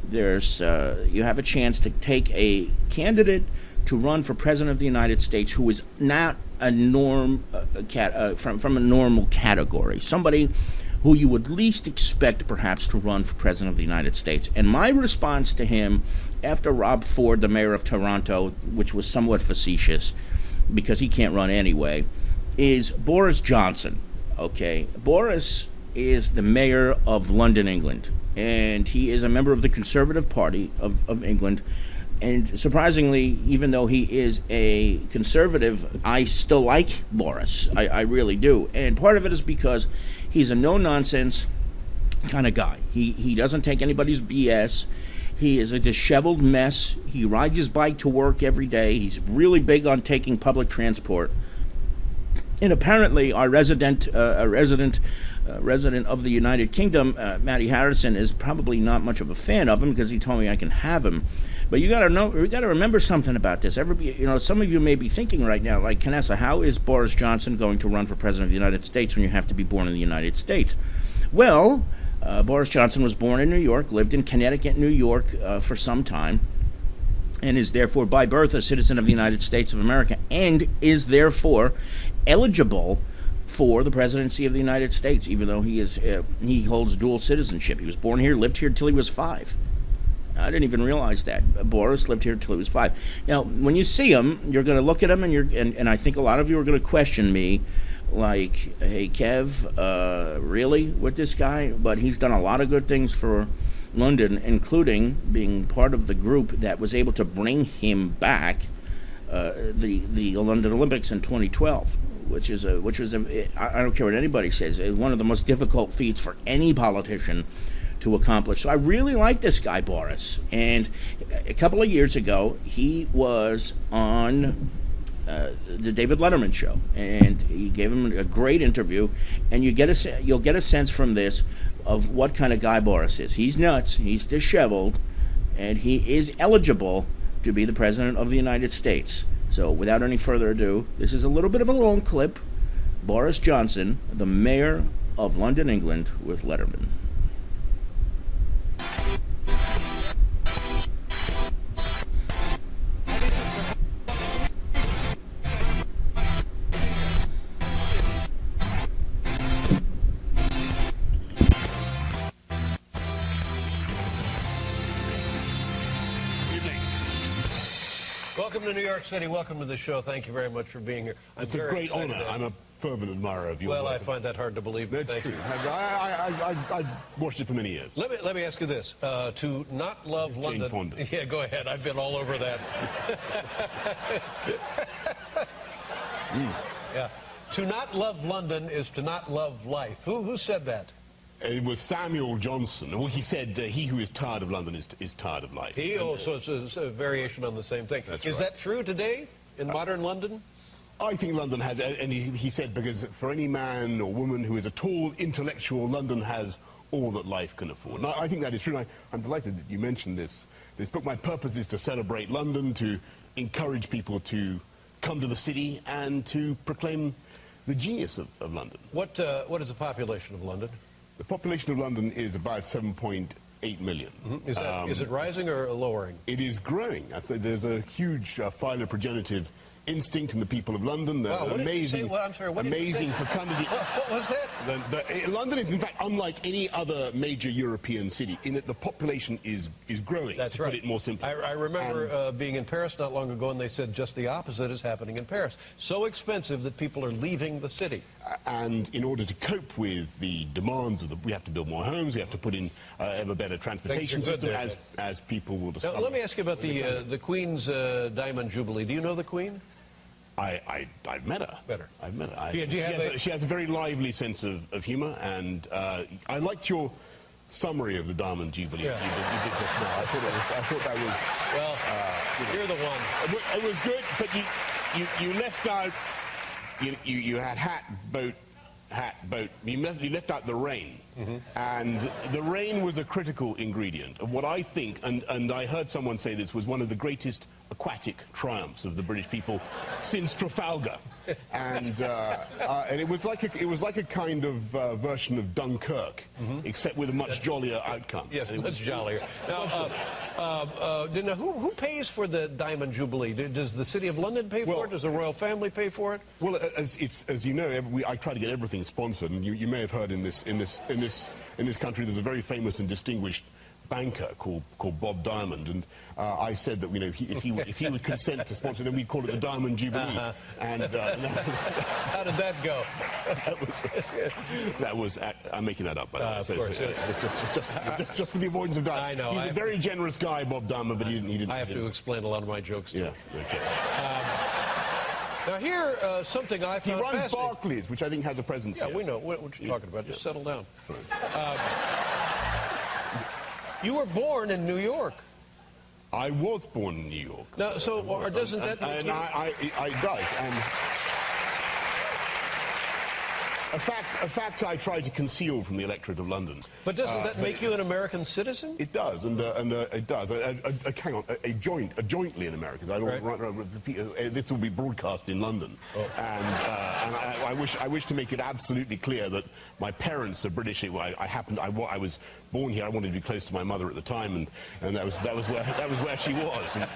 there's you have a chance to take a candidate to run for president of the United States who is not a from a normal category, somebody who you would least expect perhaps to run for president of the United States. And my response to him, after Rob Ford, the mayor of Toronto, which was somewhat facetious because he can't run anyway, is Boris Johnson. Okay, Boris is the mayor of London, England, and he is a member of the Conservative Party of England. And surprisingly, even though he is a conservative, I still like Boris. I really do. And part of it is because he's a no-nonsense kind of guy. He doesn't take anybody's BS. He is a disheveled mess. He rides his bike to work every day. He's really big on taking public transport. And apparently, our resident of the United Kingdom, Matty Harrison, is probably not much of a fan of him because he told me I can have him. But we got to remember something about this. Some of you may be thinking right now, like, Canessa, how is Boris Johnson going to run for president of the United States when you have to be born in the United States? Well, Boris Johnson was born in New York, lived in Connecticut, New York for some time, and is therefore by birth a citizen of the United States of America, and is therefore eligible for the presidency of the United States, even though he holds dual citizenship. He was born here, lived here till he was 5. I didn't even realize that. Boris lived here till he was 5. Now, when you see him, you're going to look at him, and I think a lot of you are going to question me, like, hey, Kev, really, with this guy? But he's done a lot of good things for London, including being part of the group that was able to bring him back the London Olympics in 2012. Which was I don't care what anybody says, one of the most difficult feats for any politician to accomplish. So I really like this guy, Boris. And a couple of years ago, he was on the David Letterman show, and he gave him a great interview. And you'll get a sense from this of what kind of guy Boris is. He's nuts. He's disheveled, and he is eligible to be the president of the United States. So without any further ado, this is a little bit of a long clip. Boris Johnson, the mayor of London, England, with Letterman. Welcome to New York City. Welcome to the show. Thank you very much for being here. It's a great honor. I'm a fervent admirer of your work. Well, I find that hard to believe. That's Thank true. you. I've watched it for many years. Let me ask you this: to not love London. Fonda. Yeah, go ahead. I've been all over that. Yeah. To not love London is to not love life. Who said that? It was Samuel Johnson. Well, he said, he who is tired of London is tired of life. So it's a variation on the same thing. That's is right. that true today in modern London? I think London has, and he said, because for any man or woman who is at all intellectual, London has all that life can afford. And I think that is true. I'm delighted that you mentioned this book. My purpose is to celebrate London, to encourage people to come to the city and to proclaim the genius of London. What is the population of London? The population of London is about 7.8 million. Mm-hmm. Is it rising or lowering? It is growing. I say there's a huge phyloprogenitive instinct in the people of London. Wow, what amazing, I'm sorry, what amazing fecundity. What was that? London is, in fact, unlike any other major European city in that the population is growing. That's to right. Put it more simply. I remember being in Paris not long ago, and they said just the opposite is happening in Paris. So expensive that people are leaving the city. And in order to cope with the demands of we have to build more homes, we have to put in ever better transportation system, as people will discover. Now, let me ask you about the Queen's Diamond Jubilee. Do you know the Queen? I've met her. Better. I've met her. Yeah, she has a very lively sense of humour, and I liked your summary of the Diamond Jubilee you did just now. I thought that was... Well, you're the one. It was good, but you left out... You had hat, boat. You left out the rain. Mm-hmm. And the rain was a critical ingredient of what I think, and I heard someone say this, was one of the greatest aquatic triumphs of the British people since Trafalgar. And it was like a kind of version of Dunkirk, except with a much jollier outcome. Yes, much jollier. Now, who pays for the Diamond Jubilee? Does the City of London pay for it? Does the royal family pay for it? Well, as you know, I try to get everything sponsored, and you may have heard in this country there's a very famous and distinguished banker called Bob Diamond, and I said that if he would consent to sponsor, then we'd call it the Diamond Jubilee. And that was, how did that go? that was I'm making that up, by the way. Of course, just for the avoidance of doubt. I know. He's a very generous guy, Bob Diamond, but he didn't. I have to explain a lot of my jokes to him. Yeah. Okay. Now here, something I found He runs fascinating. Barclays, which I think has a presence here. Yeah, we know what you're talking about. Just settle down. You were born in New York. I was born in New York. Now, so doesn't that... And it does. And a fact I try to conceal from the electorate of London. But doesn't that make you an American citizen? It does, and it does. Hang on, jointly an American. This will be broadcast in London, and I wish to make it absolutely clear that my parents are British. I was born here. I wanted to be close to my mother at the time, and that was where she was. And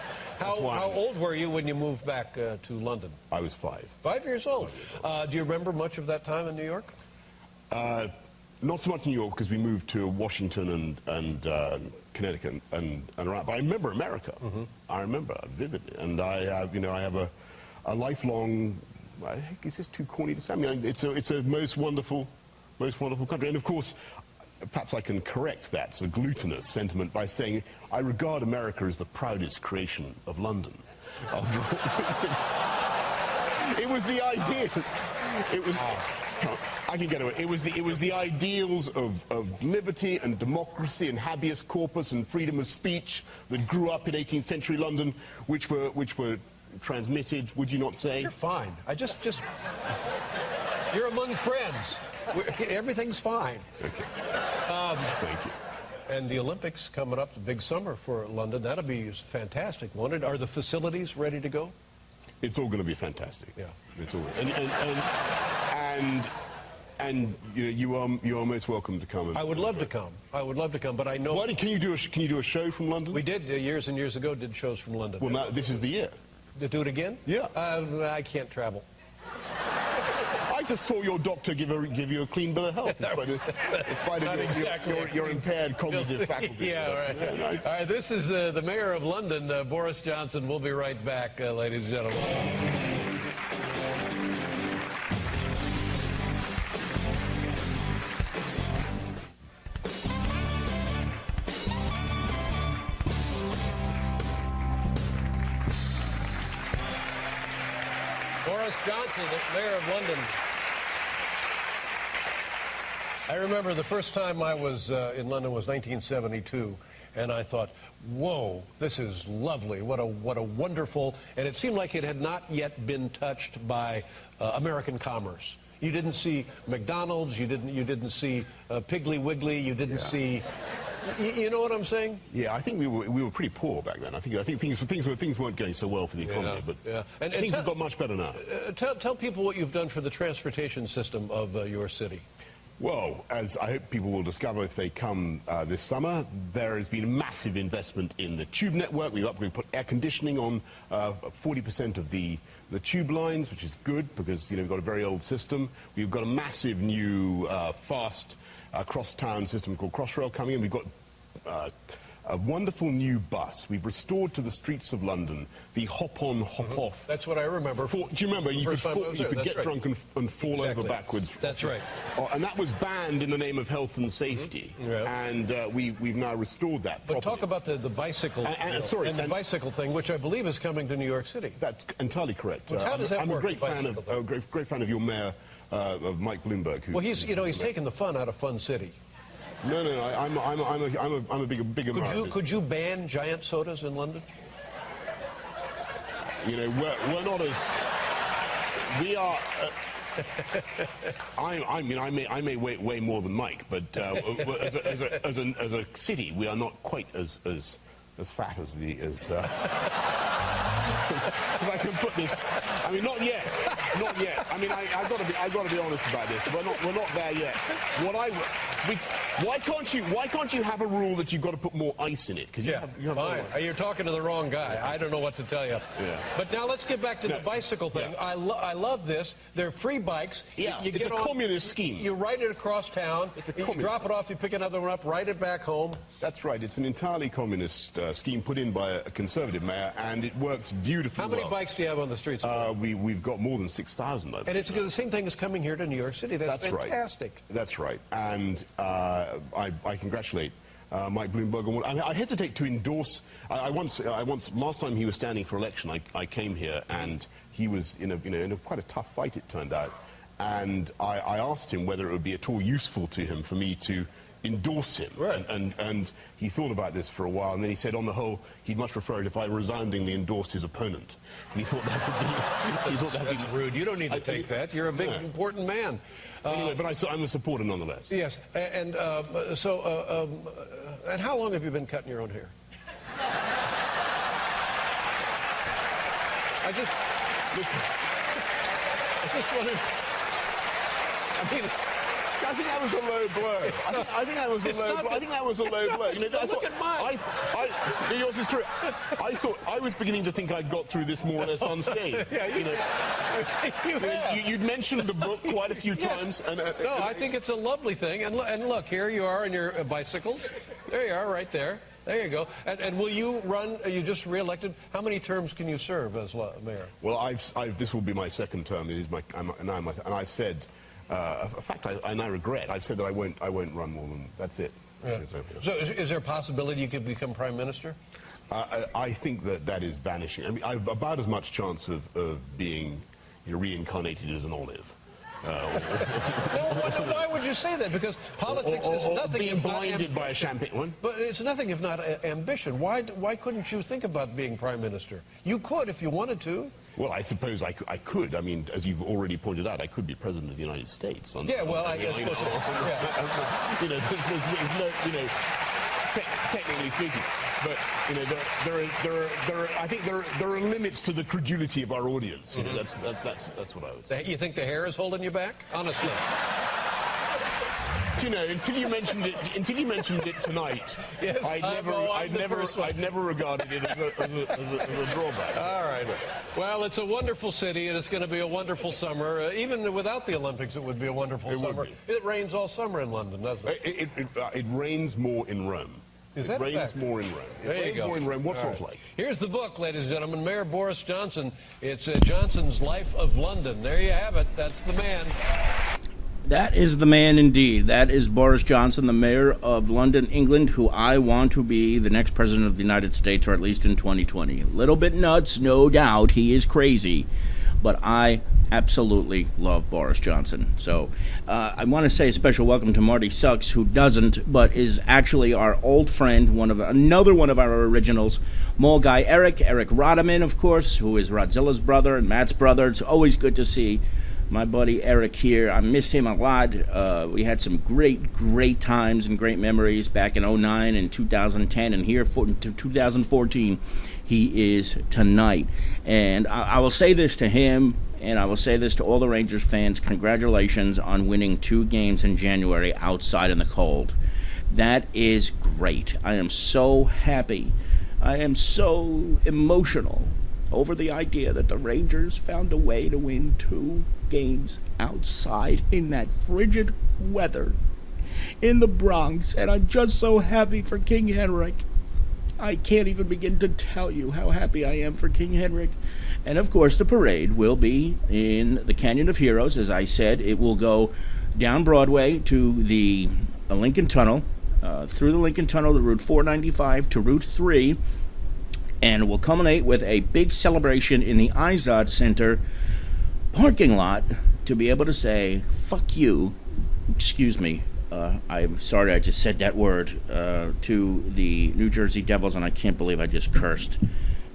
how old were you when you moved back to London? I was 5. 5 years old. Do you remember much of that time in New York? Not so much in New York, because we moved to Washington and Connecticut and around. But I remember America. I remember vividly, and I have a lifelong. I think it's just too corny to say. I mean, it's a most wonderful country, and of course. Perhaps I can correct that, it's a glutinous sentiment, by saying I regard America as the proudest creation of London. After all, it was the ideals. It was. I can get away. It was the ideals of liberty and democracy and habeas corpus and freedom of speech that grew up in 18th century London, which were transmitted. Would you not say? You're fine. You're among friends. Everything's fine. Okay. Thank you. And the Olympics coming up, the big summer for London, that'll be fantastic, won't it? Are the facilities ready to go? It's all going to be fantastic. Yeah. It's all. And you are most welcome to come. I would love to come. I would love to come, but I know. Can you do a show from London? We did years and years ago. Did shows from London. Well, now this is the year. To do it again? Yeah. I can't travel. I just saw your doctor give you a clean bill of health in spite of your impaired cognitive faculty. Yeah, right. Yeah, nice. All right, this is the Mayor of London, Boris Johnson. We'll be right back, ladies and gentlemen. Boris Johnson, the Mayor of London. I remember the first time I was in London was 1972, and I thought, whoa, this is lovely. What a wonderful, and it seemed like it had not yet been touched by American commerce. You didn't see McDonald's, you didn't see Piggly Wiggly, you didn't see. You know what I'm saying? Yeah, I think we were pretty poor back then. I think things weren't going so well for the economy, but and things have got much better now. Tell people what you've done for the transportation system of your city. Well, as I hope people will discover if they come this summer, there has been a massive investment in the tube network. We've put air conditioning on 40% of the tube lines, which is good because, you know, we've got a very old system. We've got a massive new fast cross-town system called Crossrail coming in. We've got a wonderful new bus. We've restored to the streets of London the hop-on, hop-off. That's what I remember. Do you remember? You could get drunk and fall over backwards. That's right. And that was banned in the name of health and safety. And we've now restored that properly. But talk about the bicycle and the bicycle thing, which I believe is coming to New York City. That's entirely correct. Well, how does that work? I'm a great fan of your mayor, of Mike Bloomberg. Well, he's taken the fun out of Fun City. No, I'm a big American. Could you ban giant sodas in London? You know, we're not as we are. I may weigh more than Mike, but as a city, we are not quite as fat as if I can put this. I mean, not yet. I mean, I've got to be honest about this. We're not there yet. Why can't you have a rule that you've got to put more ice in it? Because fine. You're talking to the wrong guy. I don't know what to tell you. Yeah. But now let's get back to the bicycle thing. Yeah. I love this. They're free bikes. Yeah. It's a communist scheme. You ride it across town. You drop it off. You pick another one up. Ride it back home. That's right. It's an entirely communist scheme put in by a conservative mayor, and it works beautifully. How many bikes do you have on the streets? We've got more than 6,000. And it's the same thing as coming here to New York City. That's fantastic. Right. That's right. And I congratulate Mike Bloomberg on what I hesitate to endorse. Last time he was standing for election, I came here and he was in a quite a tough fight, it turned out, and I asked him whether it would be at all useful to him for me to endorse him. Right. And he thought about this for a while, and then he said, on the whole, he'd much prefer it if I resoundingly endorsed his opponent. And he thought that would be... That's rude. You don't need to take that. You're a big, important man. Anyway, but I'm a supporter nonetheless. Yes. And and how long have you been cutting your own hair? Listen. I just wondered... I mean... I think that was a low blow. I think that was a low blow. I think that was a low blow. You know, look at mine. Yours is true. I was beginning to think I'd got through this more or less unscathed. Yeah, you'd mentioned the book quite a few times. And, no, I think it's a lovely thing. And look, here you are in your bicycles. There you are, right there. There you go. And will you run? Are you just re-elected? How many terms can you serve as mayor? Well, this will be my second term. It is and I've said. A fact I now regret. I've said that I won't run more than that's it. Yeah. So is there a possibility you could become prime minister? I think that is vanishing. I mean, I've about as much chance of being reincarnated as an olive. Why would you say that? Because politics is nothing being blinded by a champagne one. But it's nothing if not ambition. Why couldn't you think about being prime minister? You could if you wanted to. Well, I suppose I could. I mean, as you've already pointed out, I could be president of the United States. Yeah, well, I guess. You know, there's no, technically speaking, but I think there are limits to the credulity of our audience. You know, that's what I would say. You think the hair is holding you back? Honestly. You know, until you mentioned it tonight, yes, I'd never regarded it as a drawback. All right. Well, it's a wonderful city, and it's going to be a wonderful summer. Even without the Olympics, it would be a wonderful summer. It rains all summer in London, doesn't it? It rains more in Rome. Is that it rains more in Rome. There you go. More in Rome. What's it like? Here's the book, ladies and gentlemen. Mayor Boris Johnson. It's Johnson's Life of London. There you have it. That's the man. That is the man indeed. That is Boris Johnson, the mayor of London, England, who I want to be the next president of the United States, or at least in 2020. A little bit nuts, no doubt. He is crazy. But I absolutely love Boris Johnson. So I want to say a special welcome to Marty Sucks, who doesn't, but is actually our old friend, another one of our originals, Mole Guy Eric Rodeman, of course, who is Rodzilla's brother and Matt's brother. It's always good to see my buddy Eric here. I miss him a lot. We had some great times and great memories back in 2009 and 2010, and here for 2014 he is tonight. And I will say this to him and I will say this to all the Rangers fans, congratulations on winning 2 games in January outside in the cold. That is great. I am so happy. I am so emotional over the idea that the Rangers found a way to win 2 games outside in that frigid weather in the Bronx, and I'm just so happy for King Henrik. I can't even begin to tell you how happy I am for King Henrik. And of course the parade will be in the Canyon of Heroes. As I said, it will go down Broadway to the Lincoln Tunnel, through the Lincoln Tunnel to Route 495 to Route 3, and will culminate with a big celebration in the Izod Center parking lot to be able to say, fuck you, excuse me, I'm sorry I just said that word, to the New Jersey Devils, and I can't believe I just cursed.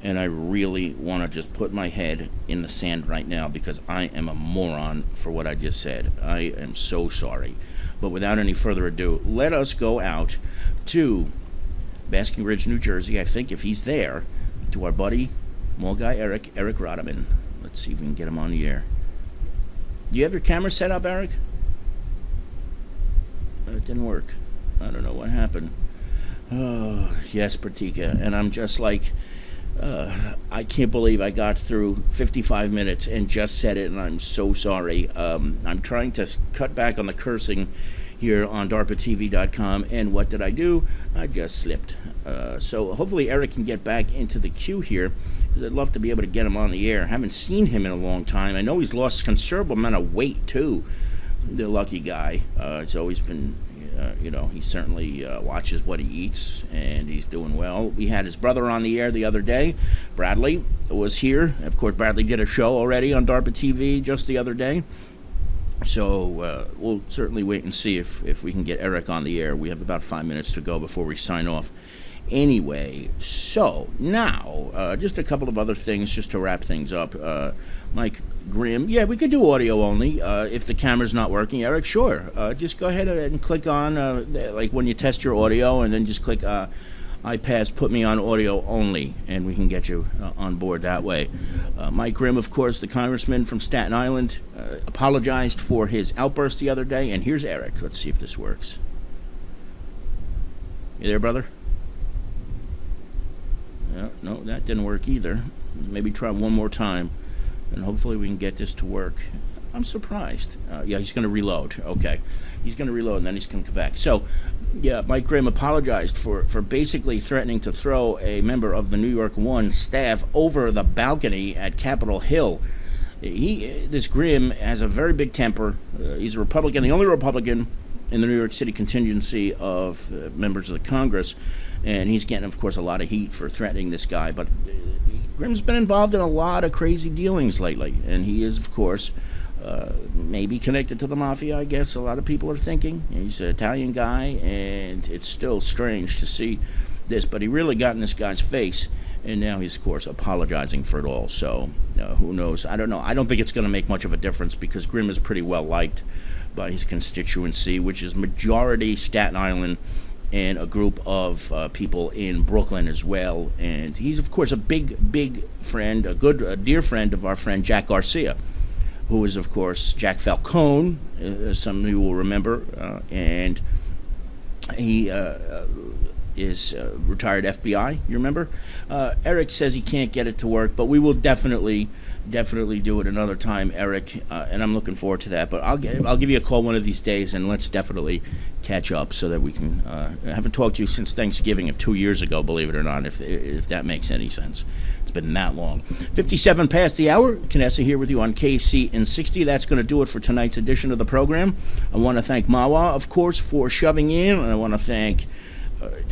And I really want to just put my head in the sand right now because I am a moron for what I just said. I am so sorry. But without any further ado, let us go out to Basking Ridge, New Jersey. I think if he's there, to our buddy, mall guy Eric Rodeman. Let's see if we can get him on the air. Do you have your camera set up, Eric? It didn't work. I don't know what happened. Oh, yes, Pratika. And I'm just like, I can't believe I got through 55 minutes and just said it, and I'm so sorry. I'm trying to cut back on the cursing here on DARPATV.com, and what did I do? I just slipped. So hopefully Eric can get back into the queue here, because I'd love to be able to get him on the air. I haven't seen him in a long time. I know he's lost a considerable amount of weight, too. The lucky guy. He's always been, he certainly watches what he eats, and he's doing well. We had his brother on the air the other day. Bradley was here. Of course, Bradley did a show already on DARPA TV just the other day. So we'll certainly wait and see if we can get Eric on the air. We have about 5 minutes to go before we sign off. Anyway, so now just a couple of other things just to wrap things up. Mike Grimm, yeah, we could do audio only if the camera's not working. Eric, sure. Just go ahead and click on, like when you test your audio, and then just click iPads, put me on audio only, and we can get you on board that way. Mike Grimm, of course, the congressman from Staten Island, apologized for his outburst the other day, and here's Eric. Let's see if this works. You there, brother? No, that didn't work either. Maybe try one more time, and hopefully we can get this to work. I'm surprised. Yeah, he's going to reload. Okay. He's going to reload, and then he's going to come back. So, yeah, Mike Grimm apologized for basically threatening to throw a member of the New York One staff over the balcony at Capitol Hill. This Grimm has a very big temper. He's a Republican, the only Republican in the New York City contingency of members of the Congress. And he's getting, of course, a lot of heat for threatening this guy. But Grimm's been involved in a lot of crazy dealings lately. And he is, of course, maybe connected to the mafia, I guess a lot of people are thinking. He's an Italian guy, and it's still strange to see this. But he really got in this guy's face, and now he's, of course, apologizing for it all. So who knows? I don't know. I don't think it's going to make much of a difference because Grimm is pretty well liked by his constituency, which is majority Staten Island, and a group of people in Brooklyn as well. And he's, of course, a big friend, a dear friend of our friend Jack Garcia, who is, of course, Jack Falcone, as some of you will remember, and he is retired FBI, you remember? Eric says he can't get it to work, but we will definitely do it another time, Eric, and I'm looking forward to that. But I'll give you a call one of these days, and let's definitely catch up so that we can. I haven't talked to you since Thanksgiving of 2 years ago, believe it or not, if that makes any sense. It's been that long. 57 past the hour. Knessa here with you on KC in 60. That's going to do it for tonight's edition of the program. I want to thank Mawa, of course, for shoving in, and I want to thank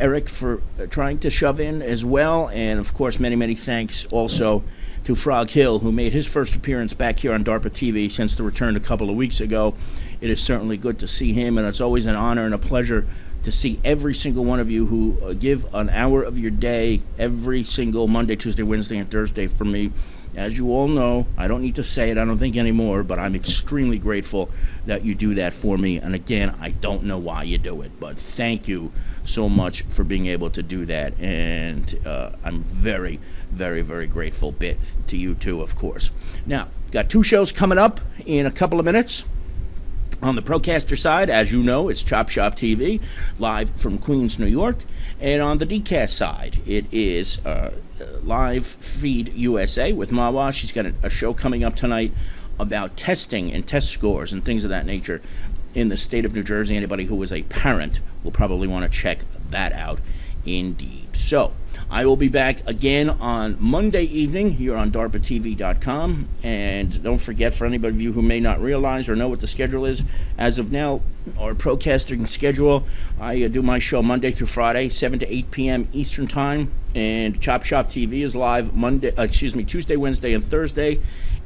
Eric for trying to shove in as well, and of course many thanks also to Frog Hill, who made his first appearance back here on DARPA TV since the return a couple of weeks ago. It is certainly good to see him, and it's always an honor and a pleasure to see every single one of you who give an hour of your day every single Monday, Tuesday, Wednesday, and Thursday for me as you all know, I don't need to say it, I don't think anymore, but I'm extremely grateful that you do that for me. And again, I don't know why you do it, but thank you so much for being able to do that. And I'm very, very, very grateful to you too, of course. Now, got 2 shows coming up in a couple of minutes. On the Procaster side, as you know, it's Chop Shop TV, live from Queens, New York. And on the DCast side, it is Live Feed USA with Mawa. She's got a show coming up tonight about testing and test scores and things of that nature in the state of New Jersey. Anybody who is a parent will probably want to check that out indeed. So, I will be back again on Monday evening here on DARPATV.com. And don't forget, for anybody of you who may not realize or know what the schedule is, as of now, our Procasting schedule, I do my show Monday through Friday, 7 to 8 p.m. Eastern Time. And Chop Shop TV is live Tuesday, Wednesday, and Thursday,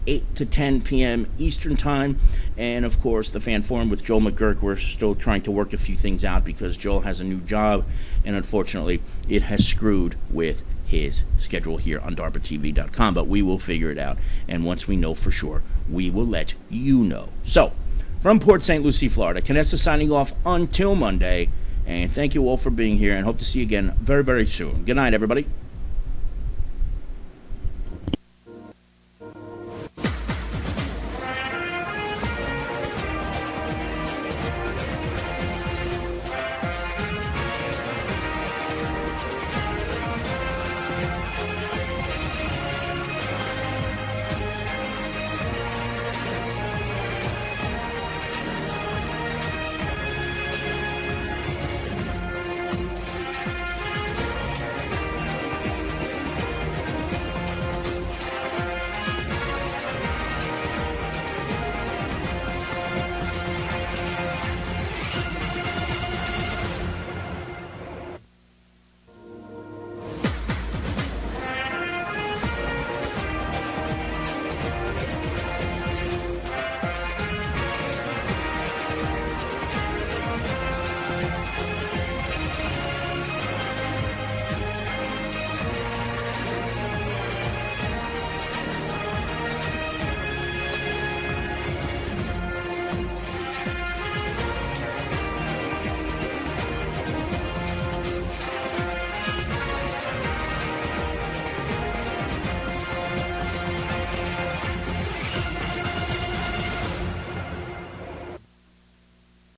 8 to 10 p.m. Eastern Time. And, of course, the Fan Forum with Joel McGurk. We're still trying to work a few things out because Joel has a new job, and unfortunately, it has screwed with his schedule here on DARPATV.com. But we will figure it out, and once we know for sure, we will let you know. So, from Port St. Lucie, Florida, Canessa signing off until Monday, and thank you all for being here, and hope to see you again very, very soon. Good night, everybody.